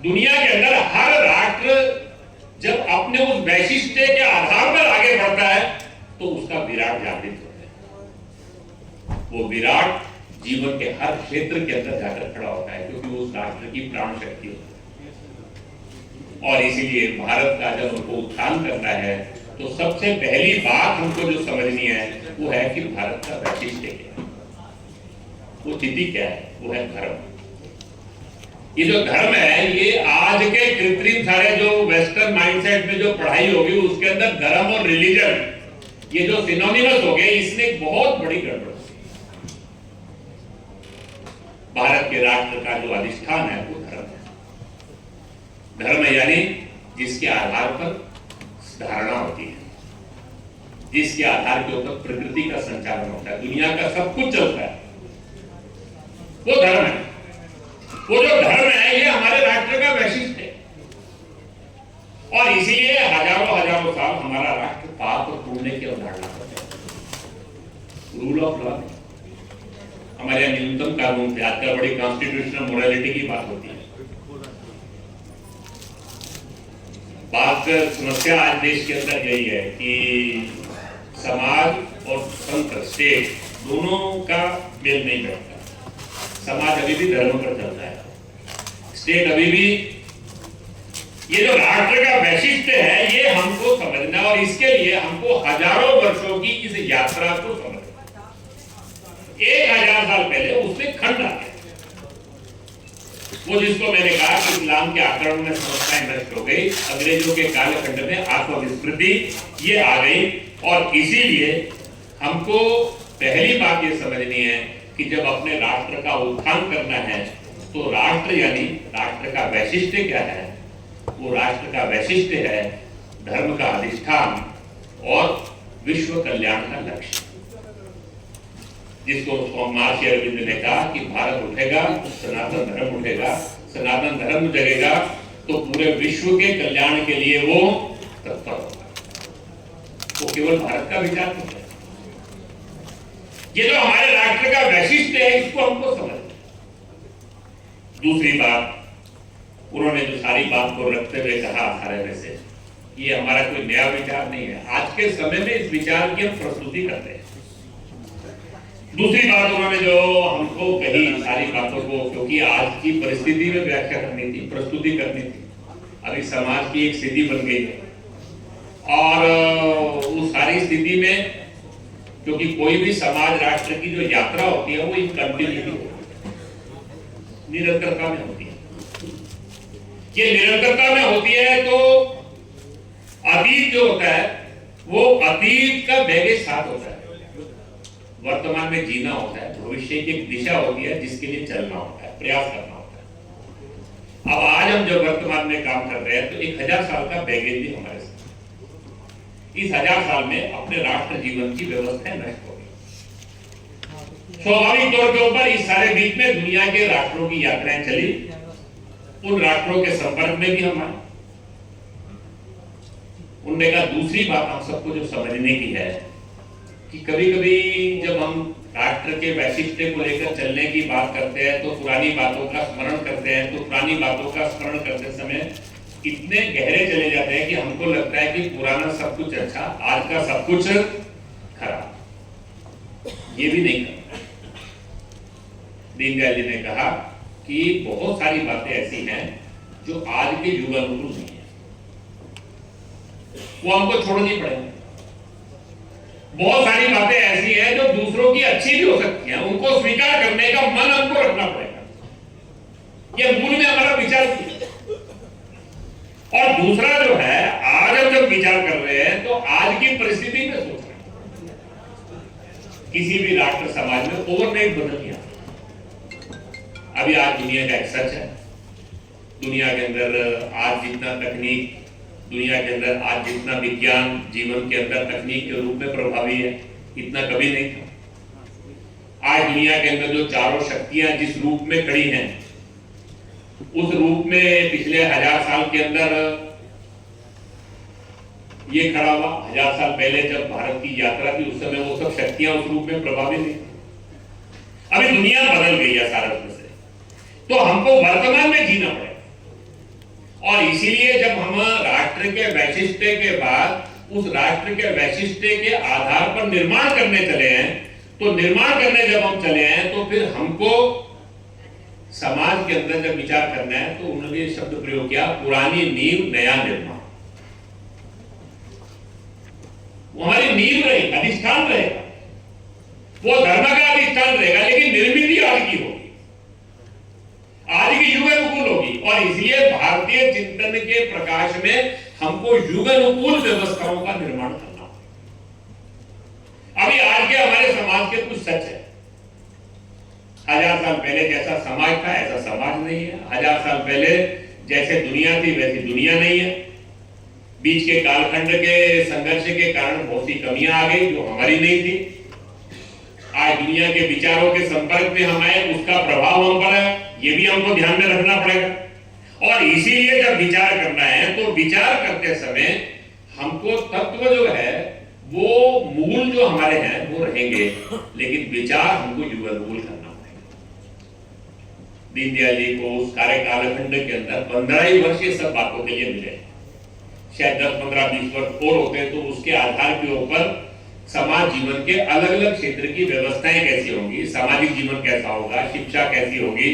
दुनिया के अंदर हर राष्ट्र जब अपने उस वैशिष्ट्य के आधार पर आगे बढ़ता है तो उसका विराट जागृत होता है। वो विराट जीवन के हर क्षेत्र के अंदर जाकर खड़ा होता है क्योंकि वो उस राष्ट्र की प्राण शक्ति होती है। और इसीलिए भारत का जब हमको उत्थान करना है तो सबसे पहली बात हमको जो समझनी है वो है कि भारत का वैशिष्ट्य क्या है, वो स्थिति क्या है, वो है धर्म। ये जो धर्म है ये आज के कृत्रिम सारे जो वेस्टर्न माइंडसेट में जो पढ़ाई होगी उसके अंदर धर्म और रिलीजन ये जो सिनोनिमस हो गए, इसने एक बहुत बड़ी गड़बड़। भारत के राष्ट्र का जो अधिष्ठान है वो धर्म है। धर्म यानी जिसके आधार पर धारणा होती है, जिसके आधार के ऊपर प्रकृति का संचालन होता है, दुनिया का सब कुछ चलता है, वो धर्म है। वो जो धर्म है ये हमारे राष्ट्र का वैशिष्ट्य है और इसीलिए हजारों साल हमारा राष्ट्र पाप और पुण्य की अवधारणा करता है। रूल ऑफ लॉ, हमारे यहाँ न्यूनतम कानून थे, आजकल बड़ी कॉन्स्टिट्यूशनल मोरालिटी की बात होती है। बात समस्या आज देश के अंदर यही है कि समाज और तंत्र, स्टेट दोनों का मेल नहीं बैठता। समाज अभी भी धर्म पर चलता है, स्टेट अभी भी। ये जो राष्ट्र का वैशिष्ट्य है ये हमको समझना और इसके लिए हमको हजारों वर्षों की इस यात्रा को समझना। 1000 साल पहले उसने खंड आ गया, वो जिसको मैंने कहा कि इस्लाम के आक्रमण में संस्थाएं नष्ट हो गई, अंग्रेजों के कालखंड में आत्मविस्मृति ये आ गई। और इसीलिए हमको पहली बात ये समझनी है कि जब अपने राष्ट्र का उत्थान करना है तो राष्ट्र यानी राष्ट्र का वैशिष्ट्य क्या है, वो राष्ट्र का वैशिष्ट्य है धर्म का अधिष्ठान और विश्व कल्याण का लक्ष्य। जिसको महर्षि अरविंद ने कहा कि भारत उठेगा तो सनातन धर्म उठेगा, सनातन धर्म जगेगा तो पूरे विश्व के कल्याण के लिए वो तत्पर होगा। वो केवल भारत का विचार नहीं है, ये जो हमारे राष्ट्र का वैशिष्ट्य है इसको हमको समझना। दूसरी बात, उन्होंने जो सारी बात को रखते हुए कहा सारे में से, ये हमारा कोई नया विचार नहीं है, आज के समय में इस विचार की हम प्रस्तुति करते हैं। दूसरी बात उन्होंने जो हमको कही सारी बातों को, क्योंकि आज की परिस्थिति में व्याख्या करनी थी, प्रस्तुति करनी थी, अभी समाज की एक स्थिति बन गई है और उस सारी स्थिति में क्योंकि कोई भी समाज राष्ट्र की जो यात्रा होती है वो एक कंटिन्यूटी होती है, निरंतरता में होती है। ये निरंतरता में होती है तो अतीत जो होता है वो अतीत का बैगेज साथ होता है, वर्तमान में जीना होता है, भविष्य की एक दिशा होती है जिसके लिए चलना होता है, प्रयास करना होता है। अब आज हम जो वर्तमान में काम कर रहे हैं तो 1000 साल का बैगेज भी हमारे साथ, इस 1000 साल में अपने राष्ट्र जीवन की व्यवस्था नष्ट हो गई। स्वाभाविक तौर के ऊपर इस सारे बीच में दुनिया के राष्ट्रों की यात्राएं चली, उन राष्ट्रों के संपर्क में भी हम आए। उनने कहा दूसरी बात हम सबको जो समझने की है कि कभी कभी जब हम राष्ट्र के वैशिष्ट्य को लेकर चलने की बात करते हैं तो पुरानी बातों का स्मरण करते हैं, तो पुरानी बातों का स्मरण करते समय इतने गहरे चले जाते हैं कि हमको लगता है कि पुराना सब कुछ अच्छा, आज का सब कुछ खराब। ये भी नहीं करना। दीनदयाल जी ने कहा कि बहुत सारी बातें ऐसी हैं जो आज के युग अनुकूल नहीं है, वो हमको छोड़नी पड़ेगी। बहुत सारी बातें ऐसी हैं जो दूसरों की अच्छी भी हो सकती हैं, उनको स्वीकार करने का मन हमको रखना पड़ेगा। ये मूल में हमारा विचार है। और दूसरा जो है, आज हम जब विचार कर रहे हैं तो आज की परिस्थिति में सोच रहे हैं। किसी भी राष्ट्र समाज में ओवरनाइट बदल नहीं आता। अभी आज दुनिया का एक सच है, दुनिया के अंदर आज जितना तकनीक, दुनिया के अंदर आज जितना विज्ञान जीवन के अंदर तकनीक के रूप में प्रभावी है, इतना कभी नहीं था। आज दुनिया के अंदर जो चारों शक्तियां जिस रूप में खड़ी हैं, उस रूप में पिछले 1000 साल के अंदर ये खड़ा हुआ। 1000 साल पहले जब भारत की यात्रा थी, उस समय वो सब शक्तियां उस रूप में प्रभावित नहीं थी। अभी दुनिया बदल गई है सारा से, तो हमको वर्तमान में जीना पड़ेगा। और इसीलिए जब हम राष्ट्र के वैशिष्ट के बाद उस राष्ट्र के वैशिष्ट के आधार पर निर्माण करने चले हैं, तो निर्माण करने जब हम चले हैं, तो फिर हमको समाज के अंदर जब विचार करना है, तो उन्होंने शब्द प्रयोग किया, पुरानी नींव नया निर्माण। हमारी नींव रहेगी, अधिष्ठान रहेगा, वो धर्म का अधिष्ठान रहेगा, लेकिन निर्मित आज की होगी, आज की युग अनुकूल होगी। और इसलिए भारतीय चिंतन के प्रकाश में हमको युग अनुकूल व्यवस्थाओं का निर्माण करना होगा। अभी आज के हमारे समाज के कुछ सच है। 1000 साल पहले जैसा समाज था, ऐसा समाज नहीं है। 1000 साल पहले जैसे दुनिया थी, वैसी दुनिया नहीं है। बीच के कालखंड के संघर्ष के कारण बहुत सी कमियां आ गई जो हमारी नहीं थी। आज दुनिया के विचारों के संपर्क में हम आए, उसका प्रभाव हम पर है, ये भी हमको ध्यान में रखना पड़ेगा। और इसीलिए जब विचार करना है, तो विचार करते समय हमको तत्व जो है वो मूल जो हमारे हैं वो रहेंगे, लेकिन विचार हमको युगल करना पड़ेगा। दीनदयाल जी को उस कार्य कालखंड के अंदर 15 ही वर्ष ये सब बातों के लिए मिले। शायद 10, 15, 20 वर्ष और होते तो उसके आधार के ऊपर समाज जीवन के अलग अलग क्षेत्र की व्यवस्थाएं कैसी होंगी, सामाजिक जीवन कैसा होगा, शिक्षा कैसी होगी,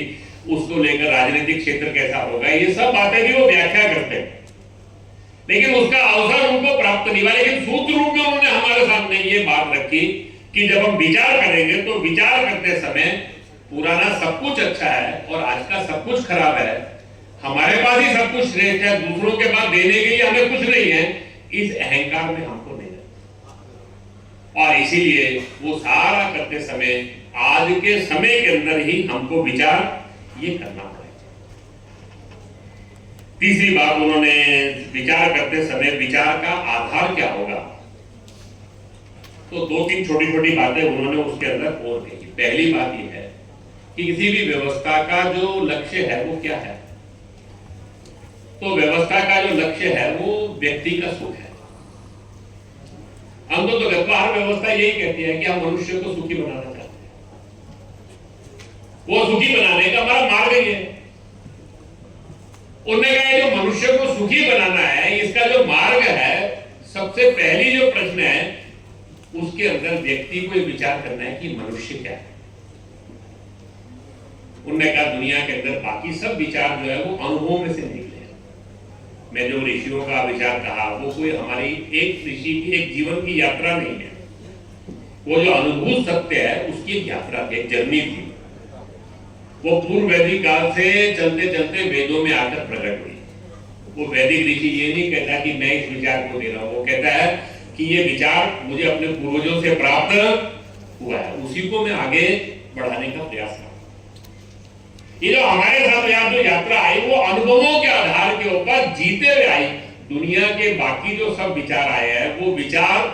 उसको लेकर राजनीतिक क्षेत्र कैसा होगा, ये सब बातें भी वो व्याख्या करते हैं। लेकिन उसका अवसर उनको प्राप्त नहीं हुआ। लेकिन सूत्र रूप में उन्होंने हमारे सामने ये बात रखी कि जब हम विचार करेंगे, तो विचार करते समय पुराना सब कुछ अच्छा है और आज का सब कुछ खराब है, हमारे पास ही सब कुछ श्रेष्ठ है, दूसरों के पास देने के लिए हमें कुछ नहीं है, इस अहंकार में हमको नहीं रहना। और इसीलिए वो सारा करते समय आज के समय के अंदर ही हमको विचार ये करना पड़ेगा। तीसरी बात उन्होंने विचार करते समय विचार का आधार क्या होगा, तो 2-3 छोटी छोटी बातें उन्होंने उसके अंदर और कही। पहली बात यह है कि किसी भी व्यवस्था का जो लक्ष्य है वो क्या है, तो व्यवस्था का जो लक्ष्य है वो व्यक्ति का सुख है। हम तो हर व्यवस्था यही कहती है कि हम मनुष्य को सुखी बनाना चाहते हैं, वो सुखी बनाने का हमारा मार्ग ही है। उन्होंने कहा जो मनुष्य को सुखी बनाना है, इसका जो मार्ग है, सबसे पहली जो प्रश्न है उसके अंदर व्यक्ति को विचार करना है कि मनुष्य क्या है। उन्होंने कहा दुनिया के अंदर बाकी सब विचार जो है वो अनुभवों में से निकले हैं। मैं जो ऋषियों का विचार कहा वो कोई हमारी एक ऋषि की एक जीवन की यात्रा नहीं है, वो जो अनुभूत सत्य है उसकी एक यात्रा थी, एक जर्नी थी। वो पूर्व वैदिक काल से चलते चलते वेदों में आकर प्रकट हुई। वो वैदिक ऋषि ये नहीं कहता कि मैं इस विचार को दे रहा हूं, वो कहता है कि ये विचार मुझे अपने पूर्वजों से प्राप्त हुआ है, उसी को मैं आगे बढ़ाने का प्रयास कर रहा हूं। ये जो हमारे साथ जो यात्रा आई वो अनुभवों के आधार के ऊपर जीते हुए आई। दुनिया के बाकी जो सब विचार आए हैं वो विचार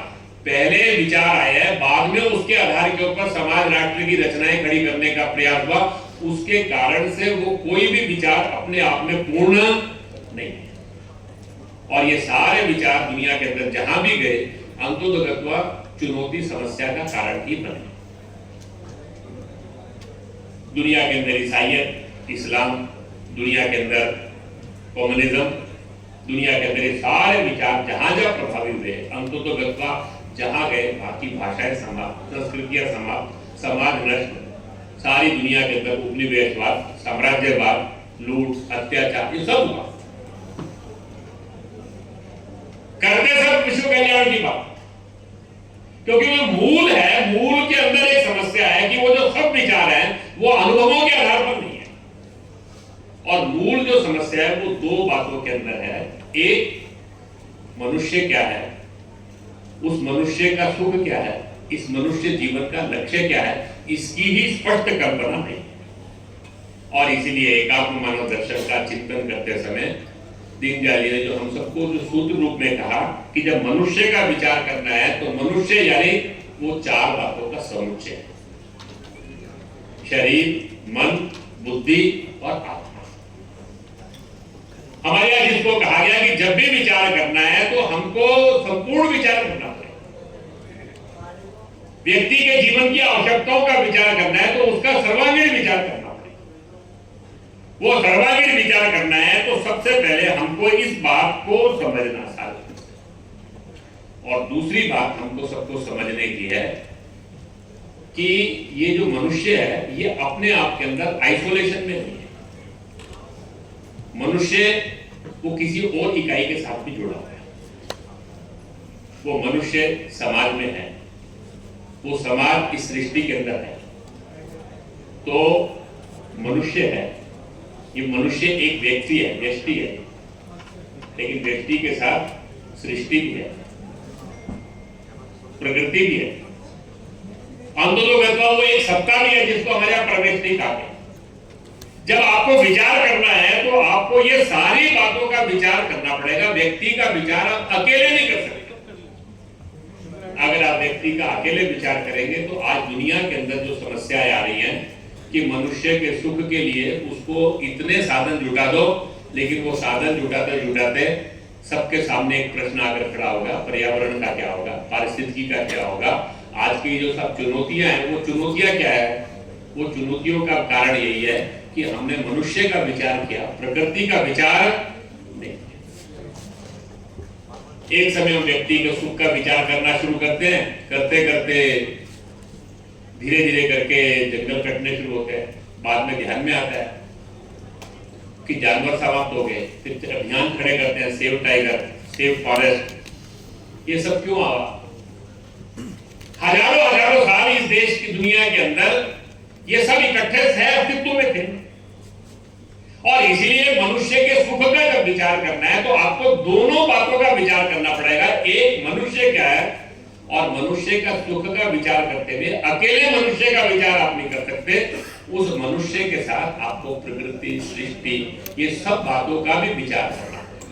पहले विचार आए हैं, बाद में उसके आधार के ऊपर समाज राष्ट्र की रचनाएं खड़ी करने का प्रयास हुआ। उसके कारण से वो कोई भी विचार अपने आप में पूर्ण नहीं है। और ये सारे विचार दुनिया के अंदर जहां भी गए अंततः चुनौती समस्या का कारण ही बने। दुनिया के अंदर ईसाईयत, इस्लाम, दुनिया के अंदर कम्युनिज्म, दुनिया के अंदर सारे विचार जहां जहां प्रभावित हुए अंततः जहां गए बाकी भाषाएं समाप्त, संस्कृतियां समाप्त, समाज नष्ट, सारी दुनिया के अंदर उपनिवेशवाद, साम्राज्यवाद, लूट, अत्याचार, ये सब हुआ। करते सब विश्व कल्याण की बात, क्योंकि वो मूल है। मूल के अंदर एक समस्या है कि वो जो सब विचार हैं वो अनुभवों के आधार पर नहीं है। और मूल जो समस्या है वो दो बातों के अंदर है। एक, मनुष्य क्या है, उस मनुष्य का सुख क्या है, इस मनुष्य जीवन का लक्ष्य क्या है, इसकी ही स्पष्ट कल्पना नहीं। और इसीलिए एकात्म मानव दर्शन का चिंतन करते समय दीनदयाल जी ने जो हम सबको जो सूत्र रूप में कहा कि जब मनुष्य का विचार करना है तो मनुष्य यानी वो चार बातों का समुच्चय है, शरीर, मन, बुद्धि और आत्मा। हमारे यहां जिसको कहा गया कि जब भी विचार करना है तो हमको संपूर्ण विचार करना पड़ेगा। व्यक्ति के जीवन की आवश्यकताओं का विचार करना है तो उसका सर्वांगीण विचार करना पड़ेगा। वो सर्वांगीण विचार करना है तो सबसे पहले हमको इस बात को समझना चाहिए। और दूसरी बात हमको सबको समझने की है कि ये जो मनुष्य है ये अपने आप के अंदर आइसोलेशन में नहीं है। मनुष्य वो किसी और इकाई के साथ भी जुड़ा हुआ है। वो मनुष्य समाज में है, वो समाज इस सृष्टि के अंदर है। तो मनुष्य है, ये मनुष्य एक व्यक्ति है, व्यष्टि है, लेकिन व्यक्ति के साथ सृष्टि भी है, प्रकृति भी है, अंततोगत्वा वो एक सत्ता भी है जिसको हमारे यहां प्रवेश नहीं कहते। जब आपको विचार करना है तो आपको ये सारी बातों का विचार करना पड़ेगा। व्यक्ति का विचार आप अकेले नहीं कर सकते। अगर आप व्यक्ति का अकेले विचार करेंगे तो आज दुनिया के अंदर जो समस्याएं आ रही हैं कि मनुष्य के सुख के लिए उसको इतने साधन जुटा दो, लेकिन वो साधन जुटाते जुटाते सबके सामने एक प्रश्न आकर खड़ा होगा, पर्यावरण का क्या होगा, पारिस्थितिकी का क्या होगा। आज की जो सब चुनौतियां हैं, वो चुनौतियां क्या है? वो चुनौतियों का कारण यही है कि हमने मनुष्य का विचार किया, प्रकृति का विचार नहीं। एक समय हम व्यक्ति के सुख का विचार करना शुरू करते हैं, करते करते धीरे धीरे करके जंगल कटने शुरू होते हैं। बाद में ध्यान में आता है कि जानवर समाप्त हो गए, फिर अभियान खड़े करते हैं, सेव टाइगर, सेव फॉरेस्ट। ये सब क्यों आवा? हजारों हजारों साल इस देश की दुनिया के अंदर ये सब इकट्ठे सह अस्तित्व में थे। और इसीलिए मनुष्य के सुख का जब विचार करना है तो आपको दोनों बातों का विचार करना पड़ेगा। एक, मनुष्य क्या है, और मनुष्य का सुख का विचार करते हुए अकेले मनुष्य का विचार आप नहीं कर सकते। उस मनुष्य के साथ आपको प्रकृति, सृष्टि, ये सब बातों का भी विचार करना पड़ेगा।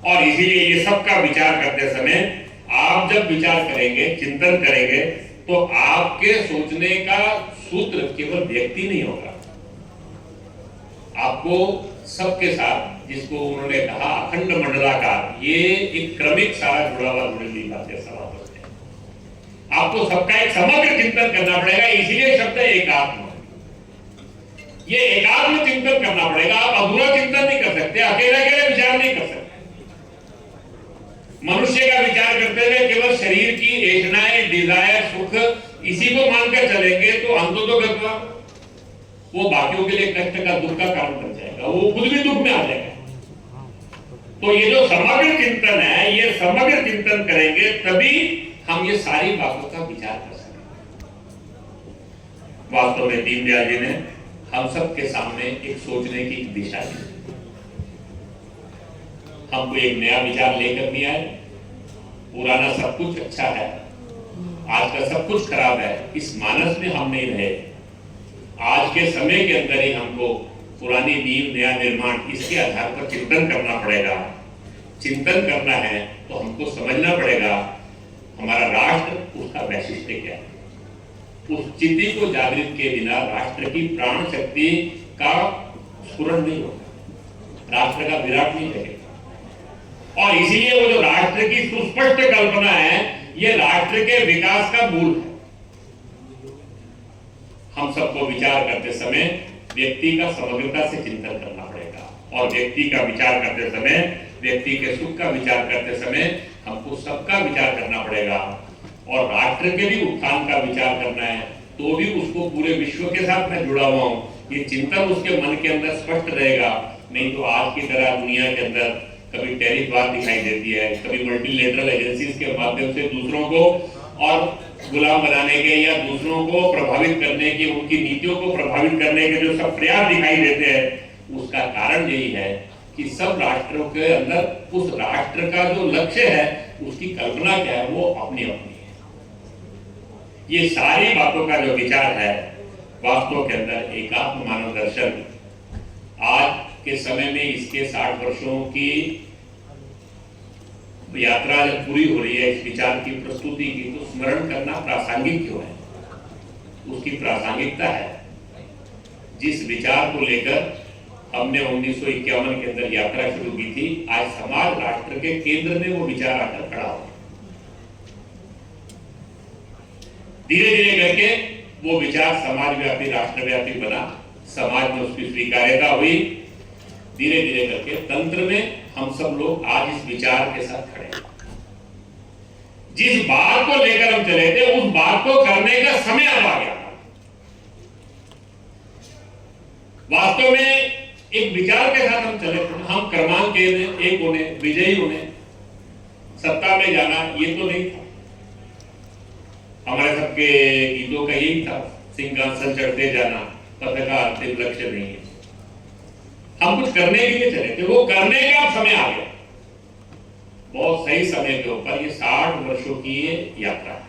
और इसीलिए ये सब का विचार करते समय आप जब विचार करेंगे, चिंतन करेंगे, तो आपके सोचने का सूत्र केवल व्यक्ति नहीं होगा। आपको सबके साथ, जिसको उन्होंने कहा अखंड मंडलाकार, ये एक क्रमिक सारा जुड़ा हुआ जुड़ी बातें सवाल होते हैं। आपको सबका एक समग्र चिंतन करना पड़ेगा। इसीलिए शब्द है एकात्म। ये एकात्म चिंतन करना पड़ेगा। आप अधूरा चिंतन नहीं कर सकते, अकेले अकेले विचार नहीं कर सकते। मनुष्य का विचार करते हुए केवल शरीर की ऐशनाएं, डिजायर, सुख इसी को मानकर चलेंगे तो अंततोगत्वा वो बाकियों के लिए कष्ट का, दुख का कारण बन जाएगा। वो खुद भी दुख में आ जाएगा। तो ये जो समग्र चिंतन है, ये समग्र चिंतन करेंगे तभी हम ये सारी बातों का विचार कर सकते। वास्तव में दीनदयाल जी ने हम सबके सामने एक सोचने की दिशा दी। हमको एक नया विचार लेकर नहीं आए। पुराना सब कुछ अच्छा है, आज का सब कुछ खराब है, इस मानस में हम नहीं रहे। आज के समय के अंदर ही हमको पुरानी नींव, नया निर्माण, इसके आधार पर चिंतन करना पड़ेगा। चिंतन करना है तो हमको समझना पड़ेगा हमारा राष्ट्र, उसका वैशिष्ट्य क्या है। उस चिति को जागृत के बिना राष्ट्र की प्राण शक्ति का स्फुरण नहीं होगा, राष्ट्र का विराट नहीं रहेगा। और इसीलिए वो जो राष्ट्र की सुस्पष्ट कल्पना है, ये राष्ट्र के विकास का मूल है। हम सबको विचार करते समय व्यक्ति का समग्रता से चिंतन करना पड़ेगा। और व्यक्ति का विचार करते समय, व्यक्ति के सुख का विचार करते समय हमको सबका विचार करना पड़ेगा। और राष्ट्र के भी उत्थान का विचार करना है तो भी उसको पूरे विश्व के साथ मैं जुड़ा हुआ हूं। ये चिंतन उसके मन के अंदर स्पष्ट रहेगा। नहीं तो आज की तरह दुनिया के अंदर कभी टैरिफ वार दिखाई देती है, कभी मल्टीलेटरल एजेंसीज के माध्यम से दूसरों को और गुलाम बनाने के या दूसरों को प्रभावित करने की, उनकी नीतियों को प्रभावित करने के जो सब प्रयास दिखाई देते हैं, उसका कारण यही है कि सब राष्ट्रों के अंदर उस राष्ट्र का जो लक्ष्य है, उसकी कल्पना क्या है, वो अपनी अपनी है। ये सारी बातों का जो विचार है, वास्तव के अंदर एकात्म मानव दर्शन आज के समय में इसके 60 वर्षों की तो यात्रा जब पूरी हो रही है इस विचार की प्रस्तुति की, तो स्मरण करना प्रासंगिक क्यों है? उसकी प्रासंगिकता है जिस विचार को लेकर हमने 1951 के अंदर यात्रा शुरू की थी, आज समाज राष्ट्र के केंद्र में वो विचार आकर खड़ा हो। धीरे धीरे करके वो विचार समाजव्यापी राष्ट्रव्यापी बना, समाज में उसकी स्वीकार्यता हुई। धीरे धीरे करके तंत्र में हम सब लोग आज इस विचार के साथ खड़े हैं। जिस बात को लेकर हम चले थे उस बात को करने का समय अब आ गया। वास्तव में एक विचार के साथ हम चले थे, हम क्रमांक एक होने, विजयी होने, सत्ता में जाना, ये तो नहीं था। हमारे सबके गीतों का यही था, सिंहासन चढ़ते जाना, पथ का अंतिम लक्ष्य नहीं है। हम कुछ करने के लिए चले थे, वो करने का अब समय आ गया। बहुत सही समय के ऊपर ये 60 वर्षों की ये यात्रा है।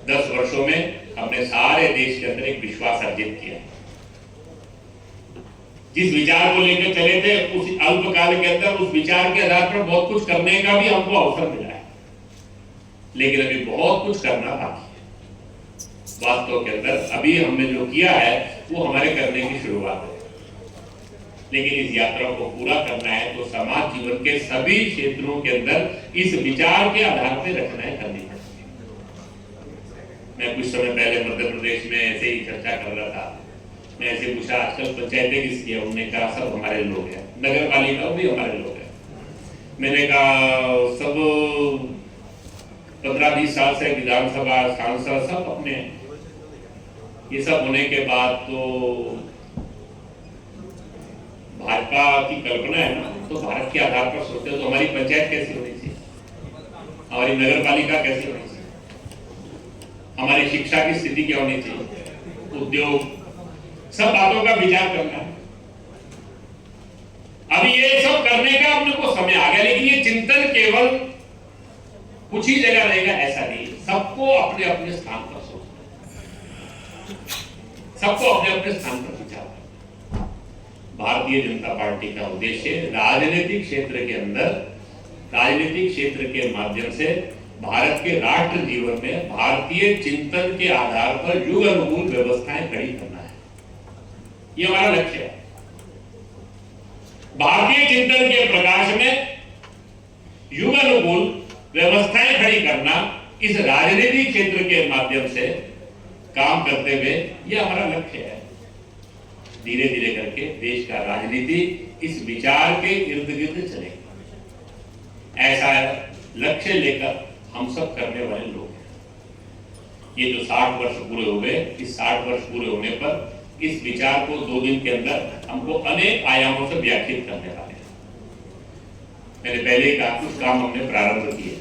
10 वर्षों में हमने सारे देश के अंदर एक विश्वास अर्जित किया। जिस विचार को लेकर चले थे उस अल्पकाल के अंदर उस विचार के आधार पर बहुत कुछ करने का भी हमको अवसर मिला है, लेकिन अभी बहुत कुछ करना बाकी है। वास्तव के अंदर अभी हमने जो किया है वो हमारे करने की शुरुआत है, लेकिन इस यात्रा को पूरा करना है तो समाज जीवन के सभी क्षेत्रों के अंदर इस विचार के आधार पर रचनाएं करनी पड़ती है। मैं कुछ समय पहले मध्य प्रदेश में ऐसे ही चर्चा कर रहा था। मैं ऐसे पूछा आजकल पंचायतें किसकी है? उन्होंने कहा सब हमारे लोग हैं। नगर पालिका भी हमारे लोग हैं। मैंने कहा सब 15-20 साल से विधानसभा सांसद सब अपने। ये सब होने के बाद तो भाजपा की कल्पना है ना, तो भारत के आधार पर सोचते हो तो हमारी पंचायत कैसी होनी चाहिए, हमारी नगर पालिका कैसी होनी चाहिए, हमारी शिक्षा की स्थिति क्या होनी चाहिए, उद्योग, सब बातों का विचार करना है। अभी ये सब करने का अपने को समय आ गया, लेकिन ये चिंतन केवल कुछ ही जगह रहेगा ऐसा नहीं। सबको अपने अपने स्थान पर सोचना, सबको अपने अपने स्थान पर विचार करना। भारतीय जनता पार्टी का उद्देश्य राजनीतिक क्षेत्र के अंदर, राजनीतिक क्षेत्र के माध्यम से भारत के राष्ट्र जीवन में भारतीय चिंतन के आधार पर युग अनुकूल व्यवस्थाएं खड़ी करना है। ये हमारा लक्ष्य है। भारतीय चिंतन के प्रकाश में युग अनुकूल व्यवस्थाएं खड़ी करना, इस राजनीतिक क्षेत्र के माध्यम से काम करते हुए ये हमारा लक्ष्य है। धीरे धीरे करके देश का राजनीति इस विचार के इर्द गिर्द चलेगा, ऐसा लक्ष्य लेकर हम सब करने वाले लोग हैं। ये जो 60 वर्ष पूरे हो गए, इस 60 वर्ष पूरे होने पर इस विचार को 2 दिन के अंदर हमको अनेक आयामों से व्याख्यात करने वाले हैं। मैंने पहले ही कहा कुछ काम हमने प्रारंभ किए,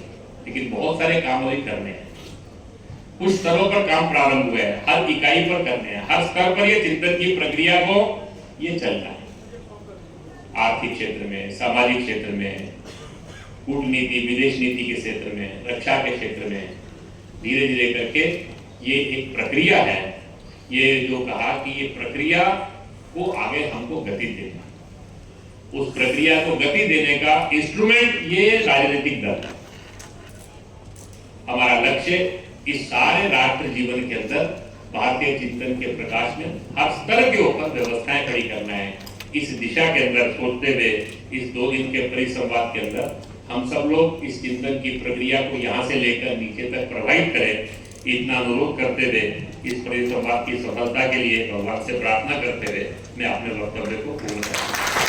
लेकिन बहुत सारे काम अभी करने हैं। कुछ स्तरों पर काम प्रारंभ हुए हैं, हर इकाई पर करने हैं, हर स्तर पर ये चिंतन की प्रक्रिया को ये चलना है। आर्थिक क्षेत्र में, सामाजिक क्षेत्र में, कूटनीति, विदेश नीति के क्षेत्र में, रक्षा के क्षेत्र में, धीरे धीरे करके ये एक प्रक्रिया है। ये जो कहा कि ये प्रक्रिया को आगे हमको गति देना, उस प्रक्रिया को गति देने का इंस्ट्रूमेंट ये राजनीतिक दल है। हमारा लक्ष्य इस सारे राष्ट्र जीवन के अंदर भारतीय चिंतन के प्रकाश में हर स्तर के ऊपर व्यवस्थाएं खड़ी करना है। इस दिशा के अंदर सोचते हुए इस 2 दिन के परिसंवाद के अंदर हम सब लोग इस चिंतन की प्रक्रिया को यहाँ से लेकर नीचे तक प्रभावित करें, इतना अनुरोध करते हुए इस परिसंवाद की सफलता के लिए भगवान से प्रार्थना करते हुए मैं अपने वक्तव्य को पूर्ण करता हूँ।